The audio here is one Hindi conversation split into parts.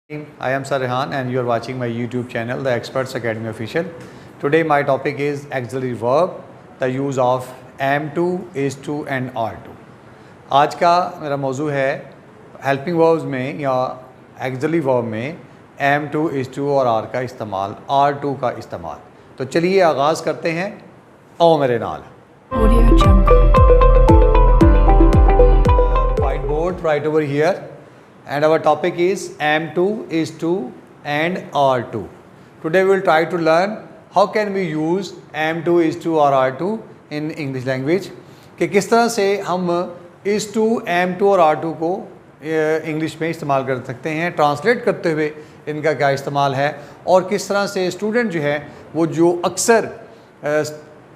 I am Sarhan and you are watching my YouTube channel, The Experts Academy Official. Today my topic is auxiliary verb, the use of am to, is to and are to. आज का मेरा मौजू है हेल्पिंग वर्ब्स में या auxiliary verb में am to, is to और are का इस्तेमाल, are to का इस्तेमाल. तो चलिए आगाज़ करते हैं. आओ मेरे नाल. White board right over here. And our topic is am to, is to and are to. Today we will try to learn how can we use am to, is to or are to in English language. कि किस तरह से हम is to, am to और are to को इंग्लिश में इस्तेमाल कर सकते हैं, ट्रांसलेट करते हुए इनका क्या इस्तेमाल है और किस तरह से स्टूडेंट जो है वो जो अक्सर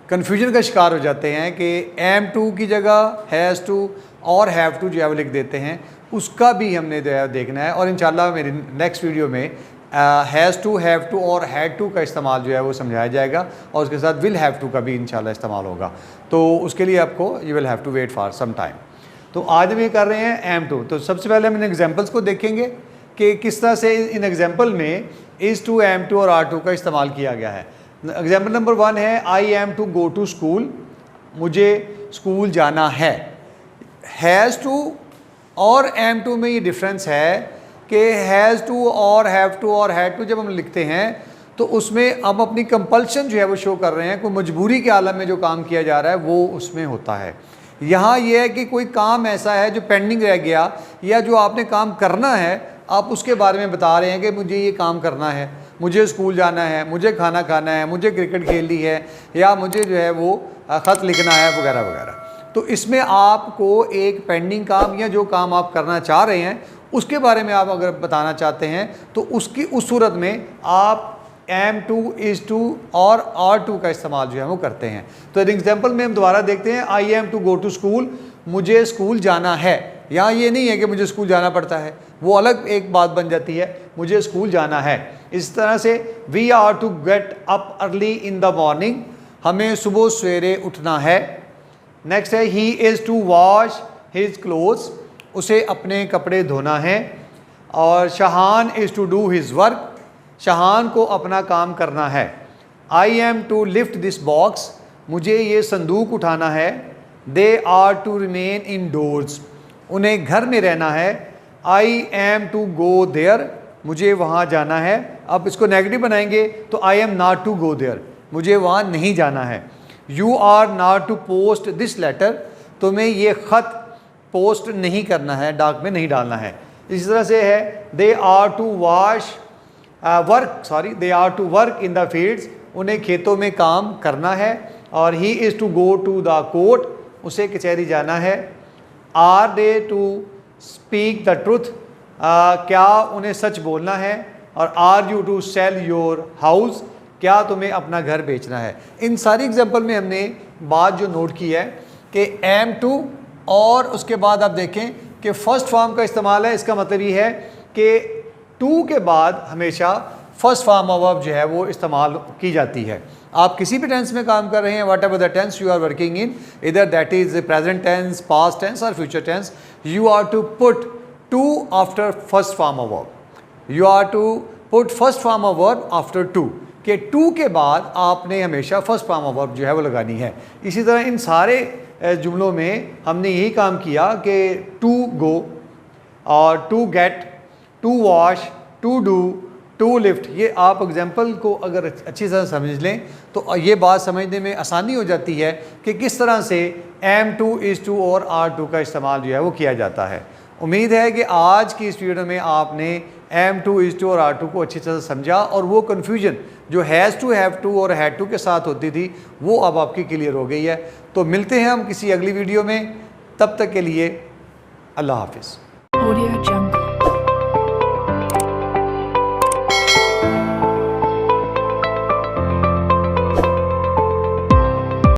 कन्फ्यूजन का शिकार हो जाते हैं कि am to की जगह has to और have to जो है वो लिख देते हैं, उसका भी हमने देखना है. और इंशाल्लाह मेरी नेक्स्ट वीडियो में हैज़ टू, हैव टू और हैड टू का इस्तेमाल जो है वो समझाया जाएगा और उसके साथ विल हैव टू का भी इंशाल्लाह इस्तेमाल होगा. तो उसके लिए आपको you will have to wait for some time. तो आज हम ये कर रहे हैं एम टू. तो सबसे पहले हम इन एग्जांपल्स को देखेंगे कि किस तरह से इन एग्जांपल में इज़ टू, एम टू और आर टू का इस्तेमाल किया गया है. एग्जाम्पल नंबर 1 है I am to go to school, मुझे स्कूल जाना है. हैज़ टू और एम टू में ये डिफरेंस है कि हैज़ टू और हैव टू और हैड टू जब हम लिखते हैं तो उसमें हम अपनी कंपल्शन जो है वो शो कर रहे हैं, कोई मजबूरी के आलम में जो काम किया जा रहा है वो उसमें होता है. यहाँ ये है कि कोई काम ऐसा है जो पेंडिंग रह गया या जो आपने काम करना है, आप उसके बारे में बता रहे हैं कि मुझे ये काम करना है, मुझे स्कूल जाना है, मुझे खाना खाना है, मुझे क्रिकेट खेलनी है या मुझे जो है वो ख़त लिखना है वगैरह वगैरह. तो इसमें आपको एक पेंडिंग काम या जो काम आप करना चाह रहे हैं उसके बारे में आप अगर बताना चाहते हैं तो उसकी उस सूरत में आप एम टू, इज़ टू और आर टू का इस्तेमाल जो है वो करते हैं. तो एग्जांपल में हम दोबारा देखते हैं. I am to go to school, मुझे स्कूल जाना है. यहाँ ये नहीं है कि मुझे स्कूल जाना पड़ता है, वो अलग एक बात बन जाती है, मुझे स्कूल जाना है. इस तरह से we are to get up early in the morning, हमें सुबह सवेरे उठना है. नेक्स्ट है he is to wash his clothes, उसे अपने कपड़े धोना है. और Shahan is to do his work, Shahan को अपना काम करना है. I am to lift this box, मुझे ये संदूक उठाना है. They are to remain indoors, उन्हें घर में रहना है. I am to go there, मुझे वहाँ जाना है. अब इसको नेगेटिव बनाएंगे तो I am not to go there, मुझे वहाँ नहीं जाना है. You are not to post this letter, तुम्हें ये ख़त पोस्ट नहीं करना है, डाक में नहीं डालना है. इसी तरह से है they are to they are to work in the fields, उन्हें खेतों में काम करना है. और he is to go to the court, उसे कचहरी जाना है. Are they to speak the truth, क्या उन्हें सच बोलना है. और are you to sell your house, क्या तुम्हें अपना घर बेचना है. इन सारी एग्जांपल में हमने बात जो नोट की है कि एम टू और उसके बाद आप देखें कि फर्स्ट फॉर्म का इस्तेमाल है. इसका मतलब ये है कि टू के बाद हमेशा फर्स्ट फॉर्म ऑफ वर्ब जो है वो इस्तेमाल की जाती है. आप किसी भी टेंस में काम कर रहे हैं, whatever the tense you are working in, इधर that is present tense, past tense और future tense, you are to put to after first form of verb. You are to put first form of verb after to, कि टू के बाद आपने हमेशा फर्स्ट फॉर्म ऑफ वर्ब जो है वो लगानी है. इसी तरह इन सारे जुमलों में हमने यही काम किया कि टू गो और to get, to wash, to do, to lift. ये आप एग्जांपल को अगर अच्छी तरह समझ लें तो ये बात समझने में आसानी हो जाती है कि किस तरह से एम टू, इज़ टू और आर टू का इस्तेमाल जो है वो किया जाता है. उम्मीद है कि आज की इस वीडियो में आपने एम टू, इज़ टू और आर टू को अच्छी तरह से समझा और वो कन्फ्यूजन जो हैज़ टू, हैव टू और हैड टू के साथ होती थी वो अब आपकी क्लियर हो गई है. तो मिलते हैं हम किसी अगली वीडियो में, तब तक के लिए अल्लाह हाफिज़.